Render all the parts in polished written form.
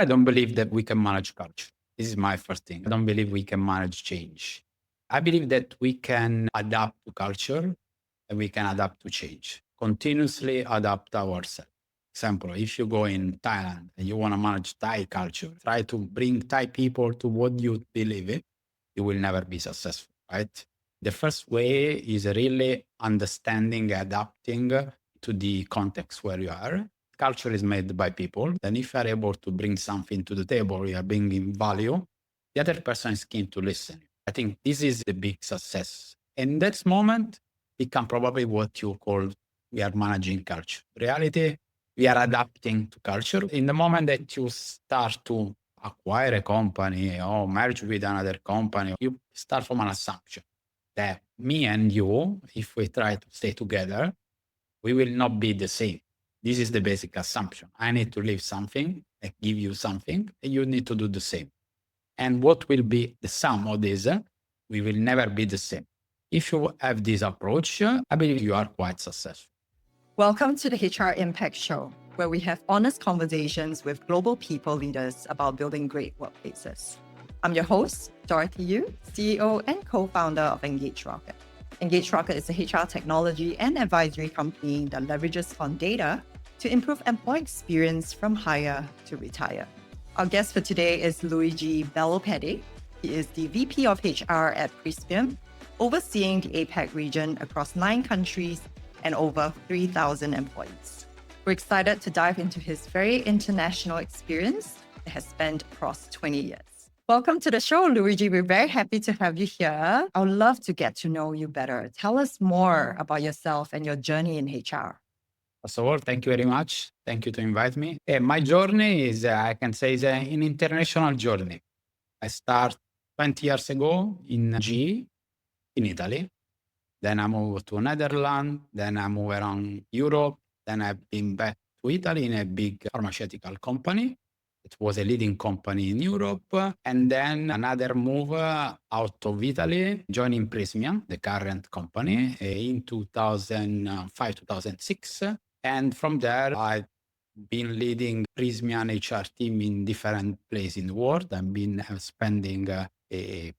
I don't believe that we can manage culture. This is my first thing. I don't believe we can manage change. I believe that we can adapt to culture and we can adapt to change, continuously adapt ourselves. Example, if you go in Thailand and you want to manage Thai culture, try to bring Thai people to what you believe in, you will never be successful, right? The first way is really understanding, adapting to the context where you are. Culture is made by people. Then if you are able to bring something to the table, you are bringing value, the other person is keen to listen. I think this is the big success. In that moment, become probably what you call we are managing culture. Reality, we are adapting to culture. In the moment that you start to acquire a company or merge with another company, you start from an assumption that me and you, if we try to stay together, we will not be the same. This is the basic assumption. I need to leave something, I give you something, and you need to do the same. And what will be the sum of this? We will never be the same. If you have this approach, I believe you are quite successful. Welcome to the HR Impact Show, where we have honest conversations with global people leaders about building great workplaces. I'm your host, Dorothy Yu, CEO and co-founder of Engage Rocket. Engage Rocket is a HR technology and advisory company that leverages on data to improve employee experience from hire to retire. Our guest for today is Luigi Bellopede. He is the VP of HR at Prysmian, overseeing the APAC region across 9 countries and over 3,000 employees. We're excited to dive into his very international experience that has spanned across 20 years. Welcome to the show, Luigi. We're very happy to have you here. I would love to get to know you better. Tell us more about yourself and your journey in HR. First of all, thank you very much. Thank you to invite me. My journey is, I can say, is an international journey. I start 20 years ago in GE in Italy. Then I moved to Netherlands. Then I moved around Europe. Then I've been back to Italy in a big pharmaceutical company. It was a leading company in Europe. And then another move out of Italy, joining Prysmian, the current company, in 2005, 2006. And from there, I've been leading Prysmian HR team in different places in the world. I've been spending a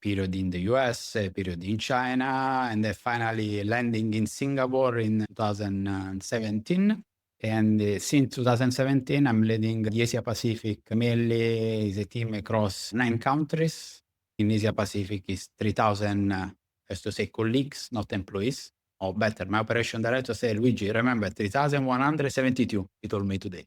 period in the US, a period in China, and then finally landing in Singapore in 2017. And since 2017, I'm leading the Asia Pacific, mainly is a team across 9 countries. In Asia Pacific is 3,000, as to say, colleagues, not employees. Or better, my operation director said, Luigi, remember 3,172, he told me today.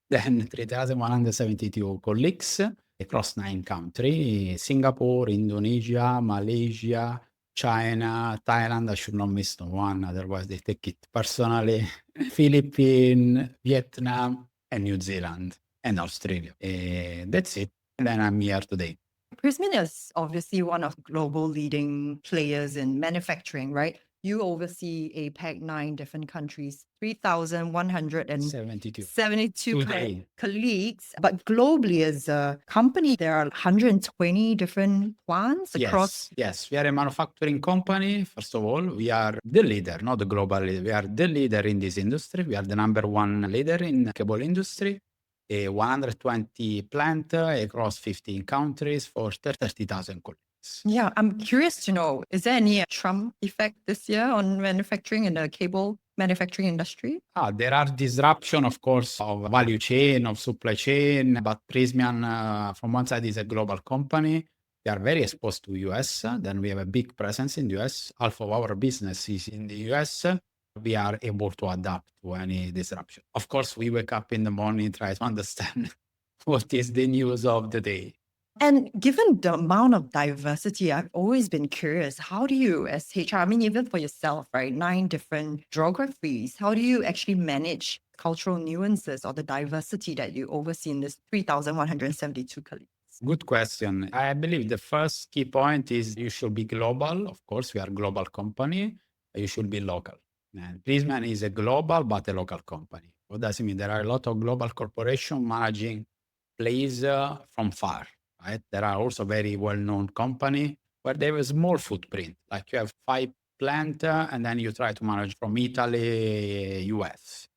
Then 3,172 colleagues across 9 countries, Singapore, Indonesia, Malaysia, China, Thailand, I should not miss one, otherwise they take it personally, Philippines, Vietnam, and New Zealand, and Australia. That's it. And then I'm here today. Prysmian is obviously one of global leading players in manufacturing, right? You oversee APAC 9 different countries, 3,172 Today. colleagues. But globally, as a company, there are 120 different plants across. Yes, we are a manufacturing company. First of all, we are the leader, not the global leader. We are the leader in this industry. We are the number 1 leader in the cable industry. 120 plant across 15 countries for 30,000 colleagues. Yeah, I'm curious to know, is there any Trump effect this year on manufacturing in the cable manufacturing industry? There are disruption, of course, of value chain, of supply chain, but Prysmian, from one side, is a global company. We are very exposed to US. Then we have a big presence in the US. Half of our business is in the US. We are able to adapt to any disruption. Of course, we wake up in the morning, try to understand what is the news of the day. And given the amount of diversity, I've always been curious, how do you, as HR, I mean, even for yourself, right, 9 different geographies, how do you actually manage cultural nuances or the diversity that you oversee in this 3,172 colleagues? Good question. I believe the first key point is you should be global. Of course, we are a global company. You should be local. And Prysmian is a global but a local company. What does it mean? There are a lot of global corporations managing places from far. Right? There are also very well-known companies where they have a small footprint. Like you have 5 plants and then you try to manage from Italy, US.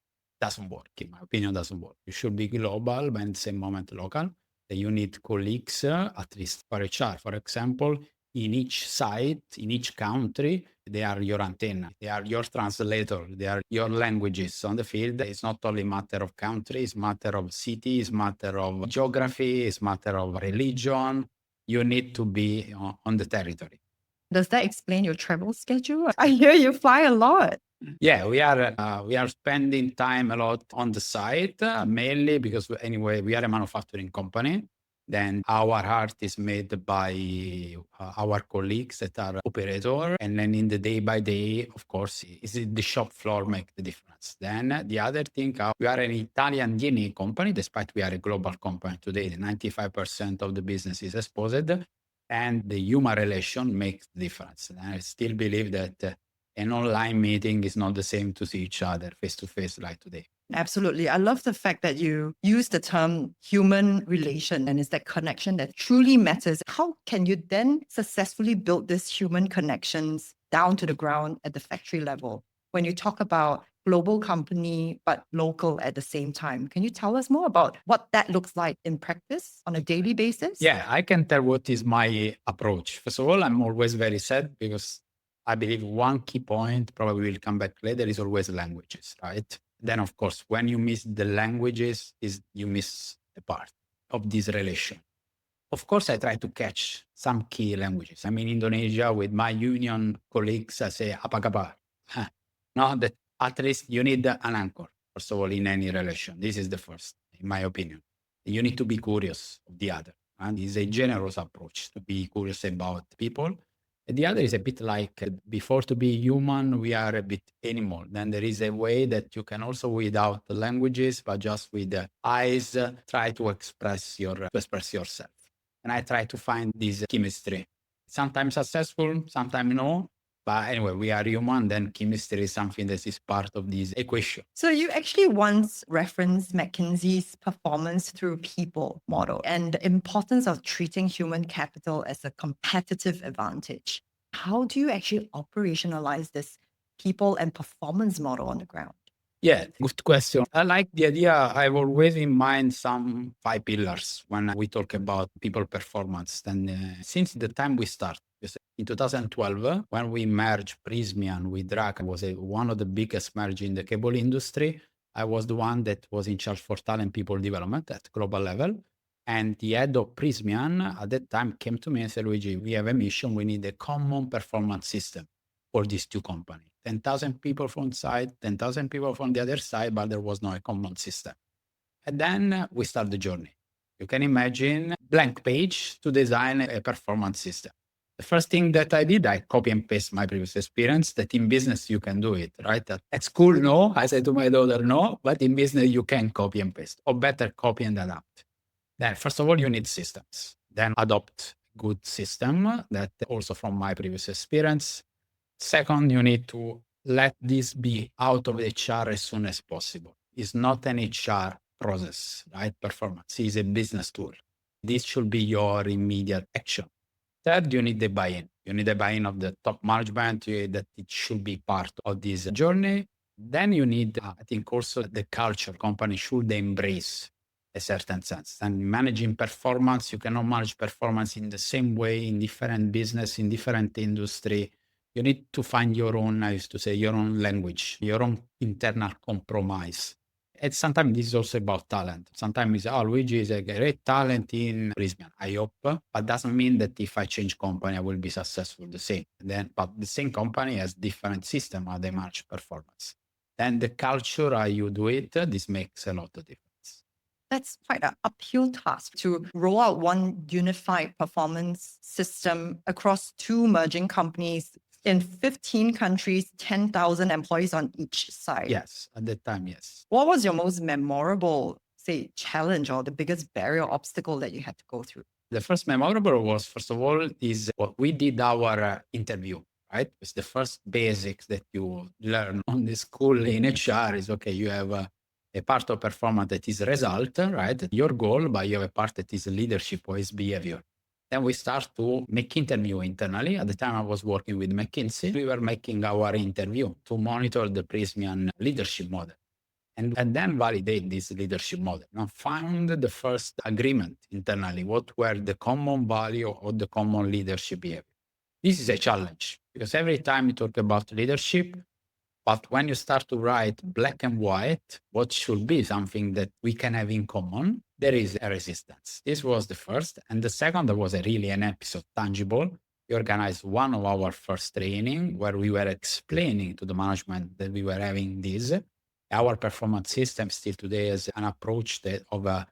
Doesn't work, in my opinion, doesn't work. You should be global, but at the same moment local. You need colleagues, at least for HR, for example, in each site, in each country, they are your antenna, they are your translator, they are your languages on the field. It's not only a matter of country, it's a matter of city, it's a matter of geography, it's a matter of religion. You need to be on the territory. Does that explain your travel schedule? I hear you fly a lot. Yeah, we are spending time a lot on the site, mainly because anyway, we are a manufacturing company. Then our heart is made by our colleagues that are operator. And then in the day by day, of course, is the shop floor make the difference. Then the other thing, we are an Italian DNA company, despite we are a global company today. 95% of the business is exposed, and the human relation makes the difference. And I still believe that an online meeting is not the same to see each other face to face like today. Absolutely. I love the fact that you use the term human relation, and it's that connection that truly matters. How can you then successfully build these human connections down to the ground at the factory level? When you talk about global company, but local at the same time, can you tell us more about what that looks like in practice on a daily basis? Yeah, I can tell what is my approach. First of all, I'm always very sad because I believe one key point, probably will come back later, is always languages, right? Then, of course, when you miss the languages, you miss a part of this relation. Of course, I try to catch some key languages. I'm in Indonesia with my union colleagues. I say, apa kabar? No, that at least you need an anchor, first of all, in any relation. This is the first, in my opinion. You need to be curious of the other. And it's a generous approach to be curious about people. And the other is a bit like before to be human, we are a bit animal. Then there is a way that you can also, without the languages, but just with the eyes, try to express yourself. And I try to find this chemistry. Sometimes successful, sometimes no. But anyway, we are human, then chemistry is something that is part of this equation. So you actually once referenced McKinsey's performance through people model and the importance of treating human capital as a competitive advantage. How do you actually operationalize this people and performance model on the ground? Yeah, good question. I like the idea. I've always in mind some 5 pillars when we talk about people performance. And since the time we start, in 2012, when we merged Prysmian with Drac, was one of the biggest merge in the cable industry. I was the one that was in charge for talent people development at global level. And the head of Prysmian at that time came to me and said, Luigi, we have a mission. We need a common performance system for these two companies. 10,000 people from side, 10,000 people from the other side, but there was no common system. And then we start the journey. You can imagine blank page to design a performance system. The first thing that I did, I copy and paste my previous experience that in business you can do it, right? At school, no. I said to my daughter, no, but in business you can copy and paste, or better copy and adapt. Then first of all, you need systems. Then adopt good system that also from my previous experience. Second, you need to let this be out of HR as soon as possible. It's not an HR process, right? Performance is a business tool. This should be your immediate action. Third, you need the buy-in. You need the buy-in of the top management that it should be part of this journey. Then you need, I think, also the culture. Company should embrace a certain sense. And managing performance, you cannot manage performance in the same way in different business, in different industry. You need to find your own, I used to say, your own language, your own internal compromise. And sometimes this is also about talent. Sometimes it's, Luigi is a great talent in Prysmian. I hope, but doesn't mean that if I change company, I will be successful the same. But the same company has different system how they manage performance. Then the culture, how you do it, this makes a lot of difference. That's quite an uphill task to roll out one unified performance system across two merging companies in 15 countries, 10,000 employees on each side. Yes, at that time, yes. What was your most memorable, say, challenge or the biggest barrier obstacle that you had to go through? The first memorable was, first of all, is what we did our interview, right? It's the first basics that you learn on the school in HR is, okay, you have a part of performance that is result, right? Your goal, but you have a part that is leadership or is behavior. Then we start to make interview internally. At the time I was working with McKinsey. We were making our interview to monitor the Prysmian leadership model. and then validate this leadership model. And found the first agreement internally. What were the common value or the common leadership behavior? This is a challenge because every time you talk about leadership, but when you start to write black and white, what should be something that we can have in common, there is a resistance. This was the first. And the second, there was really an episode tangible. We organized one of our first training where we were explaining to the management that we were having this. Our performance system still today is an approach of a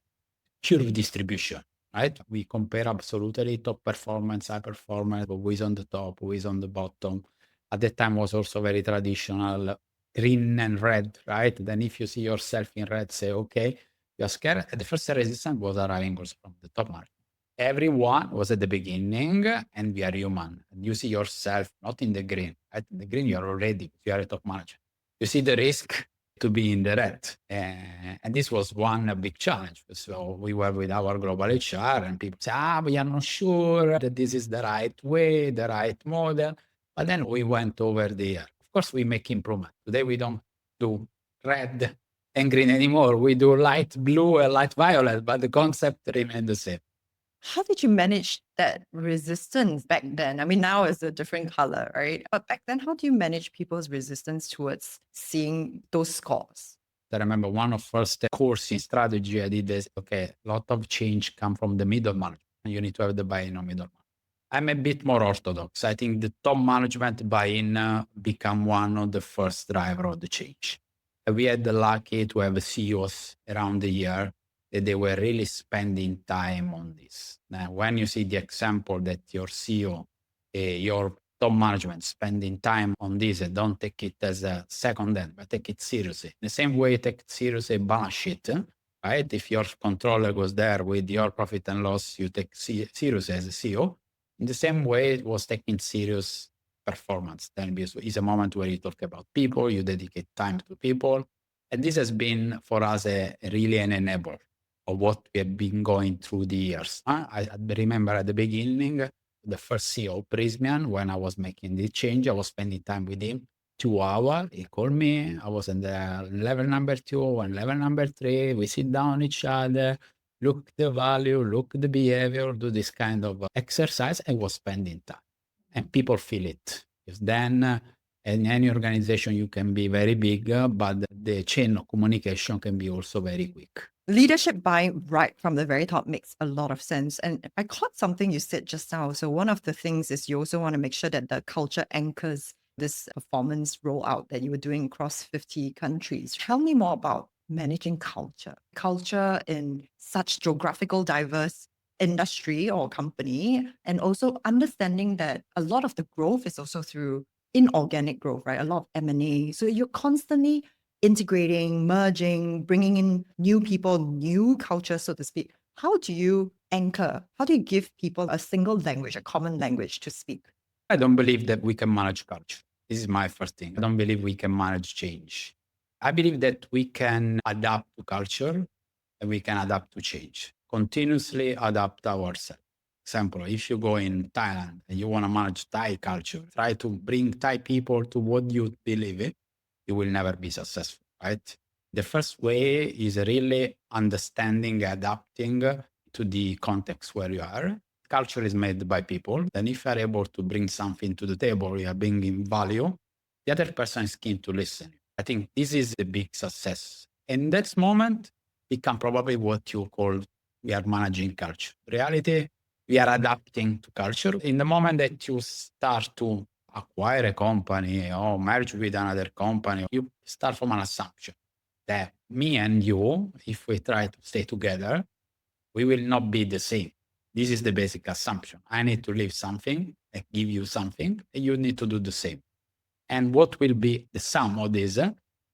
curve distribution, right? We compare absolutely top performance, high performance, who is on the top, who is on the bottom. At that time was also very traditional, green and red, right? Then if you see yourself in red, say, okay, you're scared. The first resistance was arriving also from the top market. Everyone was at the beginning and we are human. And you see yourself not in the green, right? In the green, you are already, you are a top manager. You see the risk to be in the red. And this was one big challenge. So we were with our global HR and people say, we are not sure that this is the right way, the right model. But then we went over there. Of course, we make improvement. Today, we don't do red and green anymore. We do light blue and light violet, but the concept remained the same. How did you manage that resistance back then? I mean, now it's a different color, right? But back then, how do you manage people's resistance towards seeing those scores? I remember one of first course in strategy I did is, okay, a lot of change come from the middle management. You need to have the buy-in of middle management. I'm a bit more orthodox. I think the top management buy-in become one of the first driver of the change. We had the lucky to have CEOs around the year that they were really spending time on this. Now, when you see the example that your CEO, your top management spending time on this, and don't take it as a second hand, but take it seriously. The same way, take it seriously balance sheet, right? If your controller goes there with your profit and loss, you take seriously as a CEO. In the same way, it was taking serious performance. Then is a moment where you talk about people, you dedicate time to people. And this has been for us really an enabler of what we have been going through the years. I remember at the beginning, the first CEO of Prysmian, when I was making the change, I was spending time with him 2 hours. He called me. I was in the level number 2 and level number 3. We sit down each other, look the value, look the behavior, do this kind of exercise. I was spending time. And people feel it. Because then in any organization, you can be very big, but the chain of communication can be also very quick. Leadership buying right from the very top makes a lot of sense. And I caught something you said just now. So one of the things is you also want to make sure that the culture anchors this performance rollout that you were doing across 50 countries. Tell me more about managing culture in such geographical diverse industry or company, and also understanding that a lot of the growth is also through inorganic growth, right? A lot of M&A. So you're constantly integrating, merging, bringing in new people, new culture, so to speak. How do you anchor? How do you give people a single language, a common language to speak? I don't believe that we can manage culture. This is my first thing. I don't believe we can manage change. I believe that we can adapt to culture and we can adapt to change. Continuously adapt ourselves. Example, if you go in Thailand and you want to manage Thai culture, try to bring Thai people to what you believe in, you will never be successful, right? The first way is really understanding, adapting to the context where you are. Culture is made by people. Then if you are able to bring something to the table, you are bringing value, the other person is keen to listen. I think this is the big success. In that moment, become probably what you call we are managing culture. Reality, we are adapting to culture. In the moment that you start to acquire a company or merge with another company, you start from an assumption that me and you, if we try to stay together, we will not be the same. This is the basic assumption. I need to leave something, I give you something, and you need to do the same. And what will be the sum of this?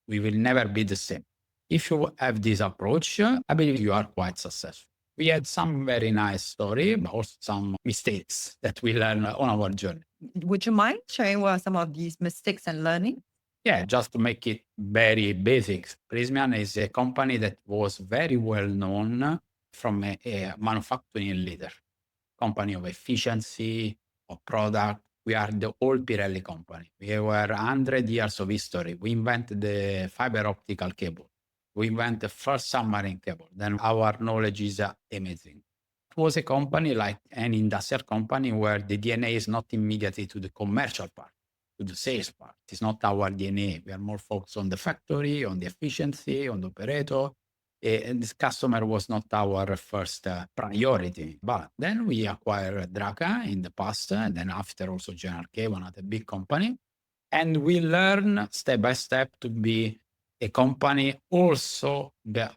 We will never be the same. If you have this approach, I believe you are quite successful. We had some very nice story, but also some mistakes that we learned on our journey. Would you mind sharing what are some of these mistakes and learning? Yeah, just to make it very basic, Prysmian is a company that was very well known from a manufacturing leader, company of efficiency, of product. We are the old Pirelli company. We were 100 years of history. We invented the fiber optical cable. We went the first submarine cable. Then our knowledge is amazing. It was a company like an industrial company where the DNA is not immediately to the commercial part, to the sales part. It's not our DNA. We are more focused on the factory, on the efficiency, on the operator. And this customer was not our first priority. But then we acquired Draca in the past, and then after also General K, one other big company. And we learn step by step to be a company also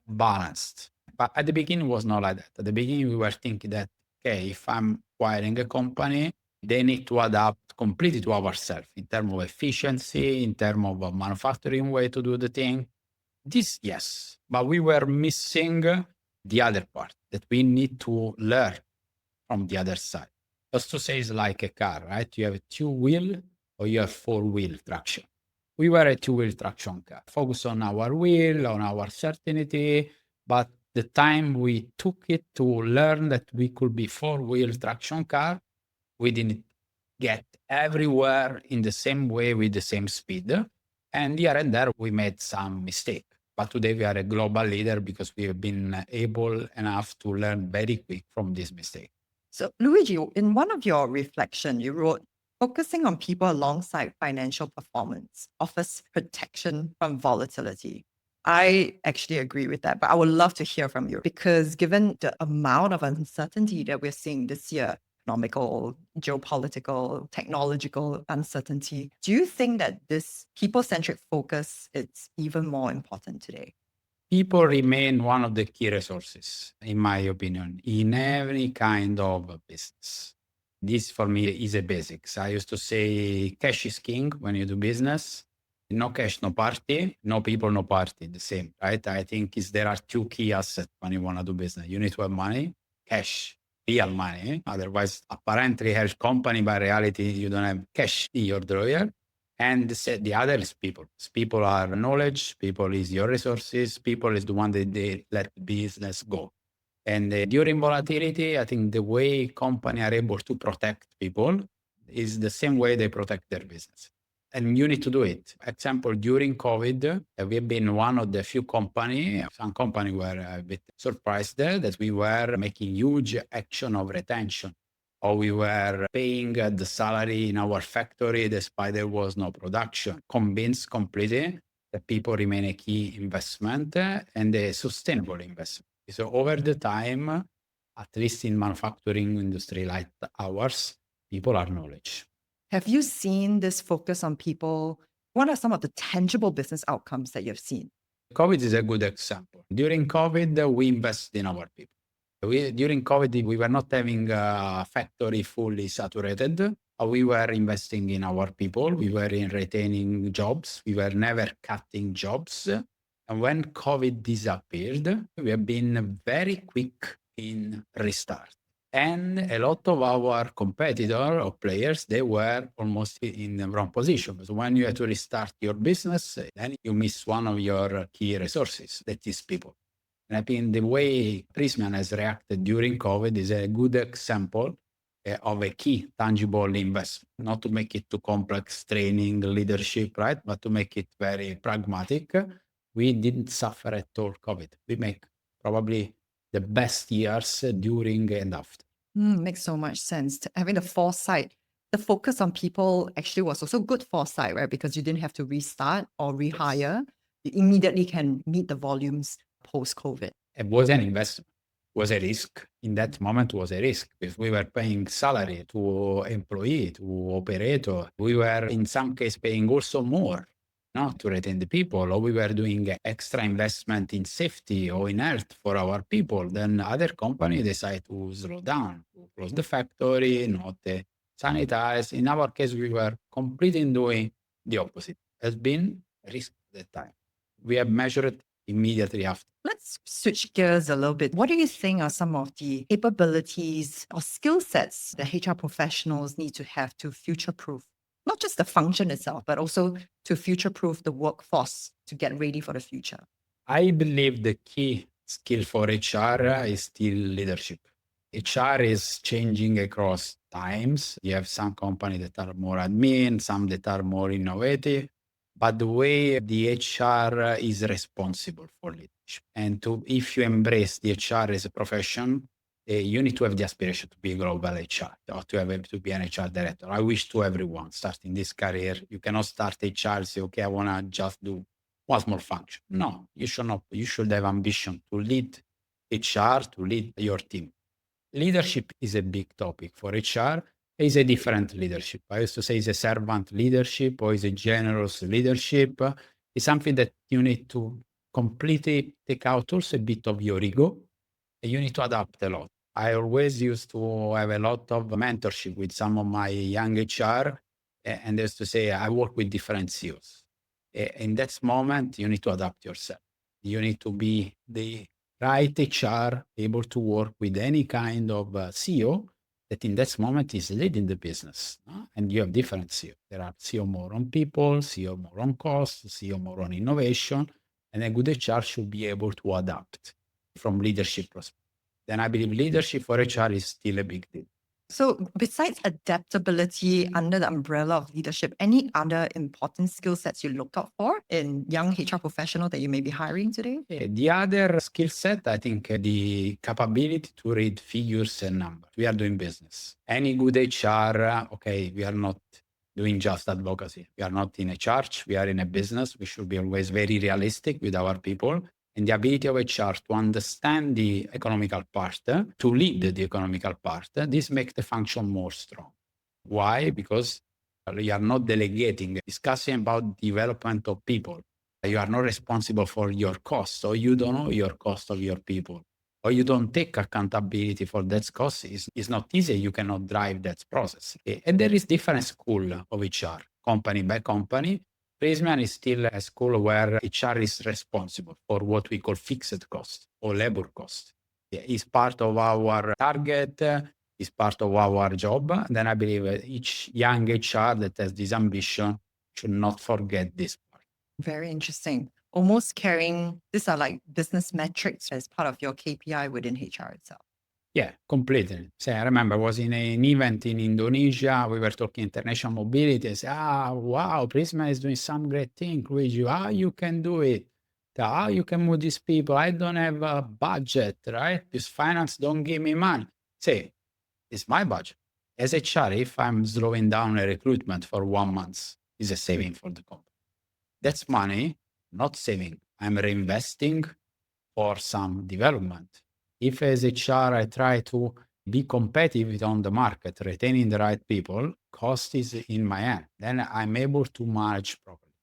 balanced. But at the beginning, it was not like that. At the beginning, we were thinking that, okay, if I'm acquiring a company, they need to adapt completely to ourselves in terms of efficiency, in terms of a manufacturing way to do the thing. This, yes, but we were missing the other part that we need to learn from the other side. Just to say, it's like a car, right? You have a two-wheel or you have four-wheel traction. We were a two-wheel traction car, focus on our wheel, on our certainty, but the time we took it to learn that we could be four-wheel traction car, we didn't get everywhere in the same way with the same speed. And here and there, we made some mistake. But today we are a global leader because we have been able enough to learn very quick from this mistake. So, Luigi, in one of your reflection, you wrote, focusing on people alongside financial performance offers protection from volatility. I actually agree with that, but I would love to hear from you because given the amount of uncertainty that we're seeing this year, economical, geopolitical, technological uncertainty, do you think that this people-centric focus is even more important today? People remain one of the key resources, in my opinion, in every kind of business. This for me is a basics. I used to say cash is king when you do business. No cash, no party. No people, no party. The same, right? I think there are two key assets when you want to do business. You need to have money, cash, real money. Otherwise, apparently have company, but reality, you don't have cash in your drawer. And the other is people. People are knowledge. People is your resources. People is the one that they let business go. And during volatility, I think the way companies are able to protect people is the same way they protect their business. And you need to do it. Example, during COVID, we have been one of the few companies, some companies were a bit surprised that we were making huge action of retention, or we were paying the salary in our factory despite there was no production. Convinced completely that people remain a key investment and a sustainable investment. So over the time, at least in manufacturing industry like ours, people are knowledge. Have you seen this focus on people? What are some of the tangible business outcomes that you've seen? COVID is a good example. During COVID, we invested in our people. During COVID, we were not having a factory fully saturated. We were investing in our people. We were in retaining jobs. We were never cutting jobs. And when COVID disappeared, we have been very quick in restart. And a lot of our competitor or players, they were almost in the wrong position. So when you have to restart your business, then you miss one of your key resources, that is people. And I think the way Prysmian has reacted during COVID is a good example of a key tangible investment, not to make it too complex, training, leadership, right? But to make it very pragmatic. We didn't suffer at all COVID. We make probably the best years during and after. Makes so much sense. Having the foresight, the focus on people actually was also good foresight, right? Because you didn't have to restart or rehire. You immediately can meet the volumes post-COVID. It was an investment, was a risk. In that moment, was a risk because we were paying salary to employee, to operator. We were in some case paying also more, not to retain the people, or we were doing extra investment in safety or in health for our people. Then other companies decide to slow down, to close the factory, not sanitize. In our case, we were completely doing the opposite. It has been a risk at that time. We have measured immediately after. Let's switch gears a little bit. What do you think are some of the capabilities or skill sets that HR professionals need to have to future-proof not just the function itself, but also to future-proof the workforce to get ready for the future? I believe the key skill for HR is still leadership. HR is changing across times. You have some companies that are more admin, some that are more innovative. but the way the HR is responsible for leadership. And if you embrace the HR as a profession, you need to have the aspiration to be a global HR or to be an HR director. I wish to everyone starting this career, you cannot start HR and say, okay, I want to just do one small function. No, you should not. You should have ambition to lead HR, to lead your team. Leadership is a big topic for HR. It's a different leadership. I used to say it's a servant leadership or it's a generous leadership. It's something that you need to completely take out also a bit of your ego, and you need to adapt a lot. I always used to have a lot of mentorship with some of my young HR, and they used to say, I work with different CEOs. In that moment, you need to adapt yourself. You need to be the right HR, able to work with any kind of CEO that in that moment is leading the business. And you have different CEO. There are CEO more on people, CEO more on cost, CEO more on innovation, and a good HR should be able to adapt from leadership perspective. Then I believe leadership for HR is still a big deal. So besides adaptability under the umbrella of leadership, any other important skill sets you look out for in young HR professional that you may be hiring today? The other skill set, I think, the capability to read figures and numbers. We are doing business. Any good HR, okay, we are not doing just advocacy. We are not in a church. We are in a business. We should be always very realistic with our people. And the ability of HR to understand the economical part, to lead the economical part, this makes the function more strong. Why? Because you are not delegating, discussing about development of people. You are not responsible for your costs, or you don't know your cost of your people, or you don't take accountability for that cost. It's not easy. You cannot drive that process. And there is different school of HR, company by company. Prysmian is still a school where HR is responsible for what we call fixed cost or labor cost. It's part of our target, it's part of our job. Then I believe each young HR that has this ambition should not forget this part. Very interesting. Almost carrying, these are like business metrics as part of your KPI within HR itself. Yeah, completely. So I remember I was in an event in Indonesia. We were talking international mobility. I said, wow, Prysmian is doing some great thing, Luigi. How you can do it? How you can move these people? I don't have a budget, right? This finance don't give me money. Say, it's my budget. As HR, if I'm slowing down a recruitment for 1 month, it's a saving for the company. That's money, not saving. I'm reinvesting for some development. If as HR I try to be competitive on the market, retaining the right people, cost is in my hand. Then I'm able to manage properly.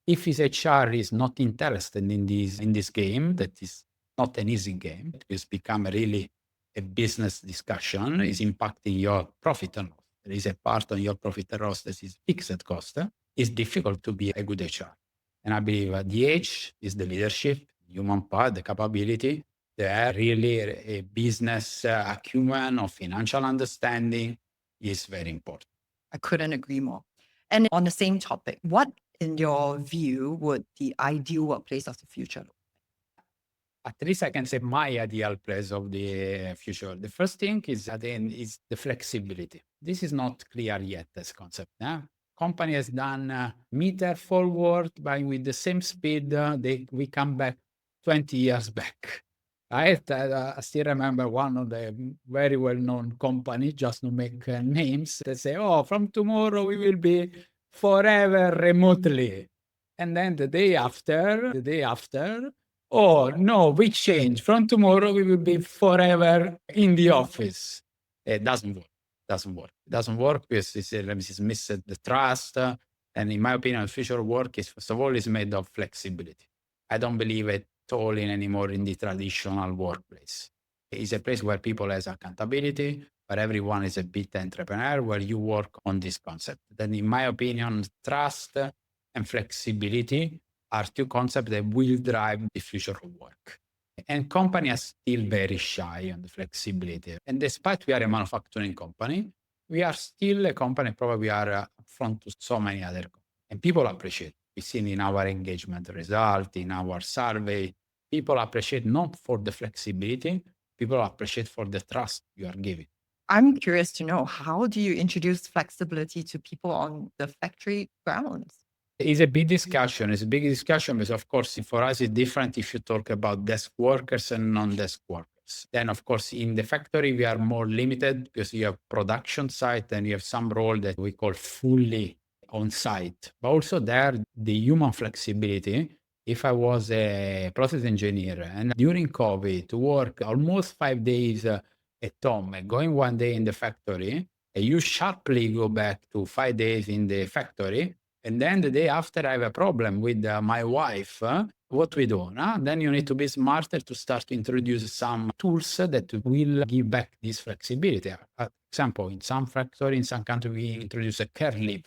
If his HR is not interested in this game, that is not an easy game, it's become really a business discussion, is impacting your profit and loss. There is a part on your profit and loss that is fixed cost. It's difficult to be a good HR. And I believe the H is the leadership, human part, the capability. There really a business acumen or financial understanding is very important. I couldn't agree more. And on the same topic, what, in your view, would the ideal workplace of the future look? At least I can say my ideal place of the future. The first thing is the flexibility. This is not clear yet as concept. Company has done meter forward, but with the same speed, we come back 20 years back. I still remember one of the very well-known companies, just to make names, they say, oh, from tomorrow we will be forever remotely. And then the day after, oh, no, we change. From tomorrow we will be forever in the office. It doesn't work. It doesn't work because it's missed the trust. And in my opinion, the future of work is, first of all, is made of flexibility. I don't believe at all anymore in the traditional workplace. It's a place where people has accountability, where everyone is a bit entrepreneur, where you work on this concept. Then in my opinion, trust and flexibility are two concepts that will drive the future of work. And companies are still very shy on the flexibility. And despite we are a manufacturing company, we are still a company, probably we are front to so many other companies. And people appreciate. We've seen in our engagement result, in our survey, people appreciate not for the flexibility, people appreciate for the trust you are giving. I'm curious to know, how do you introduce flexibility to people on the factory grounds? It's a big discussion. It's a big discussion because, of course, for us, it's different if you talk about desk workers and non-desk workers. Then, of course, in the factory, we are more limited because you have production site and you have some role that we call fully on site. But also there, the human flexibility. If I was a process engineer and during COVID to work almost 5 days at home and going 1 day in the factory, and you sharply go back to 5 days in the factory, and then the day after I have a problem with my wife, what we do? Then you need to be smarter to start to introduce some tools that will give back this flexibility. Example, in some factory, in some country, we introduce a care leave.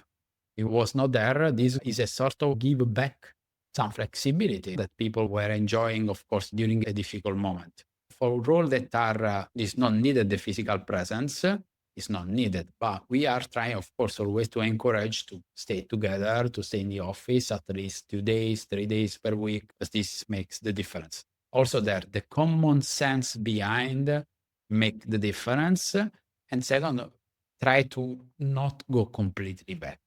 It was not there. This is a sort of give back some flexibility that people were enjoying, of course, during a difficult moment. For roles that are is not needed the physical presence, is not needed. But we are trying, of course, always to encourage to stay together, to stay in the office at least 2 days, 3 days per week, because this makes the difference. Also there, the common sense behind make the difference. And second, try to not go completely back.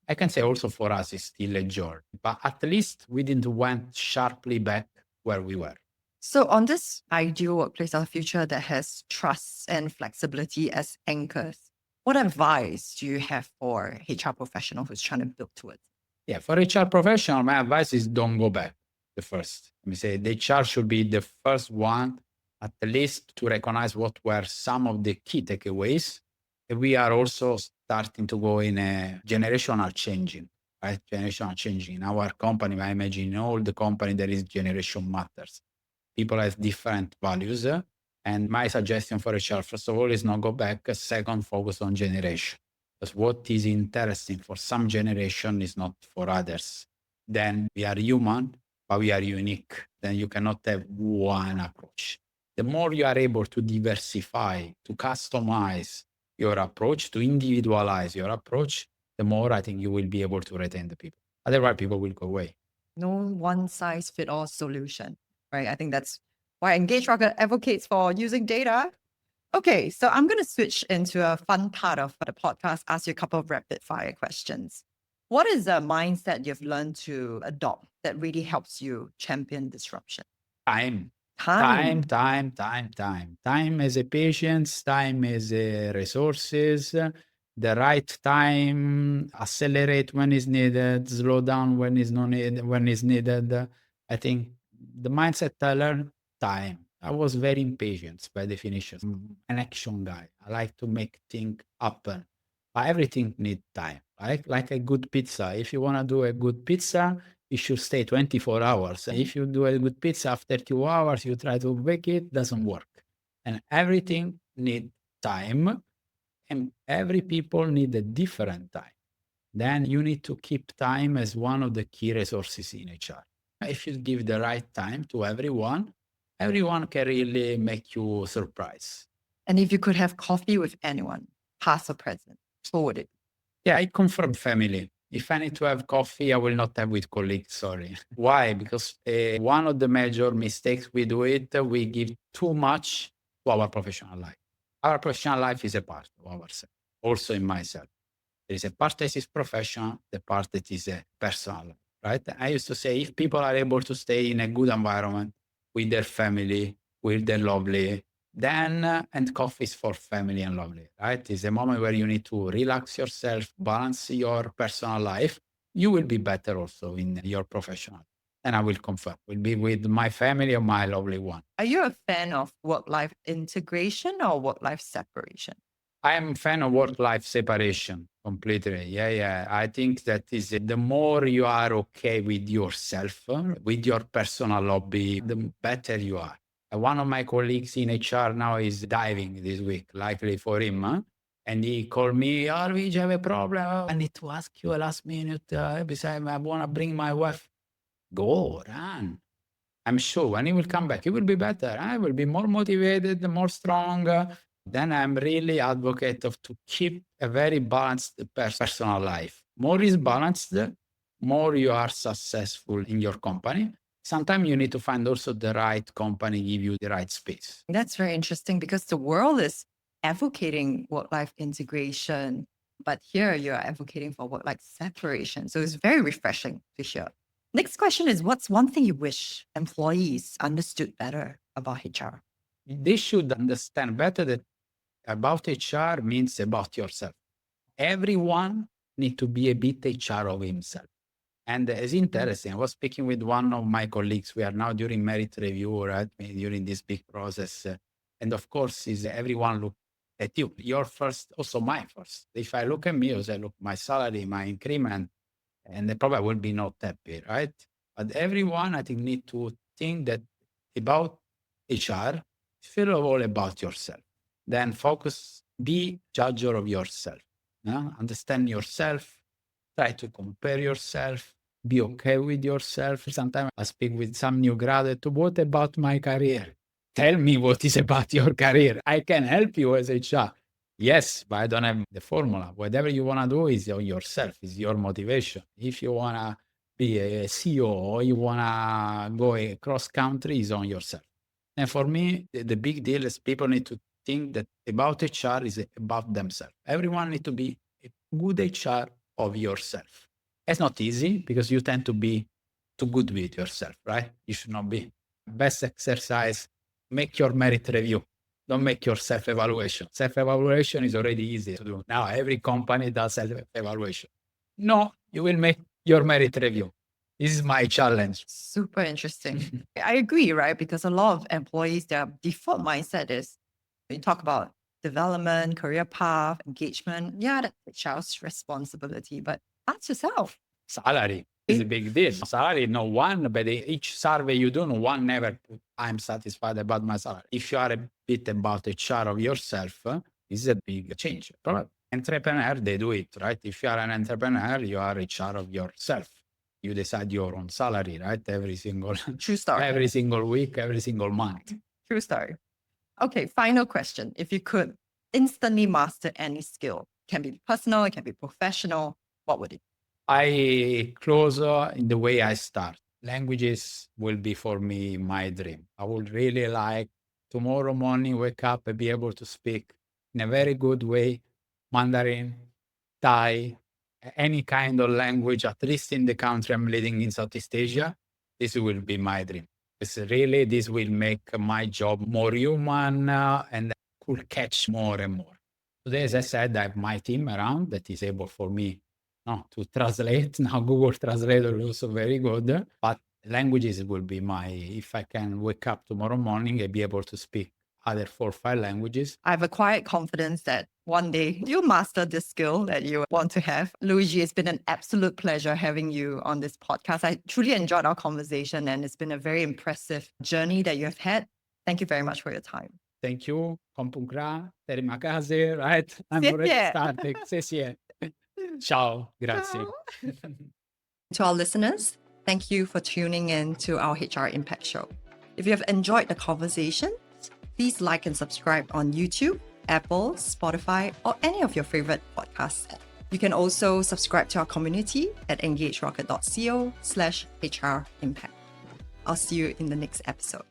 I can say also for us, it's still a journey, but at least we didn't went sharply back where we were. So, on this ideal workplace of the future that has trust and flexibility as anchors, what advice do you have for HR professional who's trying to build towards? Yeah, for HR professional, my advice is don't go back. The first, let me say, the HR should be the first one, at least to recognize what were some of the key takeaways. We are also starting to go in a generational changing, right? Generational changing in our company. I imagine in all the company there is generation matters. People have different values. And my suggestion for HR, first of all, is not go back. Second, focus on generation. Because what is interesting for some generation is not for others. Then we are human, but we are unique. Then you cannot have one approach. The more you are able to diversify, to customize your approach, to individualize your approach, the more I think you will be able to retain the people. Otherwise, people will go away. No one size fit all solution, right? I think that's why Engage Rocket advocates for using data. Okay, so I'm going to switch into a fun part of the podcast, ask you a couple of rapid fire questions. What is a mindset you've learned to adopt that really helps you champion disruption? Time. Time. Time as a patience, time as a resources, the right time, accelerate when is needed, slow down when is not needed, when is needed. I think the mindset I learned time. I was very impatient by definition. An action guy. I like to make things happen. But everything needs time. Like a good pizza. If you want to do a good pizza, you should stay 24 hours. And if you do a good pizza after 2 hours, you try to bake it, doesn't work. And everything need time, and every people need a different time. Then you need to keep time as one of the key resources in HR. If you give the right time to everyone, everyone can really make you surprise. And if you could have coffee with anyone, past or present, who would it be? Yeah, I confirm family. If I need to have coffee, I will not have with colleagues, sorry. Why? Because one of the major mistakes we do it, we give too much to our professional life. Our professional life is a part of ourselves, also in myself. There is a part that is professional, the part that is a personal, right? I used to say if people are able to stay in a good environment with their family, with their lovely, then and coffee is for family and lovely, right? It's a moment where you need to relax yourself, balance your personal life. You will be better also in your professional. And I will confirm, will be with my family or my lovely one. Are you a fan of work-life integration or work-life separation? I am a fan of work-life separation completely. Yeah. I think that is the more you are okay with yourself, with your personal hobby, the better you are. One of my colleagues in HR now is diving this week, likely for him. And he called me, oh, Luigi, I have a problem. I need to ask you a last minute. Besides, I want to bring my wife. Go, run. I'm sure when he will come back, he will be better. I will be more motivated, more strong. Then I'm really advocate of to keep a very balanced personal life. More is balanced, more you are successful in your company. Sometimes you need to find also the right company, give you the right space. That's very interesting because the world is advocating work-life integration. But here you're advocating for work-life separation. So it's very refreshing to hear. Next question is, what's one thing you wish employees understood better about HR? They should understand better that about HR means about yourself. Everyone need to be a bit HR of himself. And it's interesting. I was speaking with one of my colleagues. We are now during merit review, right? During this big process. And of course, is everyone look at you. Your first, also my first. If I look at me, I say, look, my salary, my increment, and they probably will be not happy, right? But everyone, I think, need to think that about HR, first of all, about yourself. Then focus, be judger of yourself. Understand yourself, try to compare yourself, be okay with yourself. Sometimes I speak with some new graduate, what about my career? Tell me what is about your career. I can help you as HR. Yes, but I don't have the formula. Whatever you want to do is on yourself, is your motivation. If you want to be a CEO or you want to go across country, is on yourself. And for me, the big deal is people need to think that about HR is about themselves. Everyone need to be a good HR of yourself. It's not easy because you tend to be too good with yourself, right? You should not be. Best exercise, make your merit review. Don't make your self-evaluation. Self-evaluation is already easy to do. Now every company does self-evaluation. No, you will make your merit review. This is my challenge. Super interesting. I agree, right? Because a lot of employees, their default mindset is you talk about development, career path, engagement. Yeah, that's HR's responsibility, but ask yourself. Salary is a big deal. Salary, no one, but each survey you do, no one never put, I'm satisfied about my salary. If you are a bit about HR of yourself, this is a big change. Probably entrepreneur, they do it, right? If you are an entrepreneur, you are HR of yourself. You decide your own salary, right? Every single True story. every single week, every single month. True story. Okay, final question. If you could instantly master any skill, can be personal, it can be professional, what would it be? I close in the way I start. Languages will be for me my dream. I would really like tomorrow morning wake up and be able to speak in a very good way Mandarin, Thai, any kind of language, at least in the country I'm leading in Southeast Asia. This will be my dream. It's really, this will make my job more human and could catch more and more. Today, as I said, I have my team around that is able for me to translate. Now Google Translator is also very good, but languages will be if I can wake up tomorrow morning and be able to speak other 4 or 5 languages. I have a quiet confidence that one day you'll master this skill that you want to have. Luigi, it's been an absolute pleasure having you on this podcast. I truly enjoyed our conversation and it's been a very impressive journey that you have had. Thank you very much for your time. Thank you. Kompungra, terima kasih, right? I'm already starting. Ciao. Grazie. To our listeners, thank you for tuning in to our HR Impact Show. If you have enjoyed the conversation, please like and subscribe on YouTube, Apple, Spotify, or any of your favorite podcasts. You can also subscribe to our community at engagerocket.co/HR Impact. I'll see you in the next episode.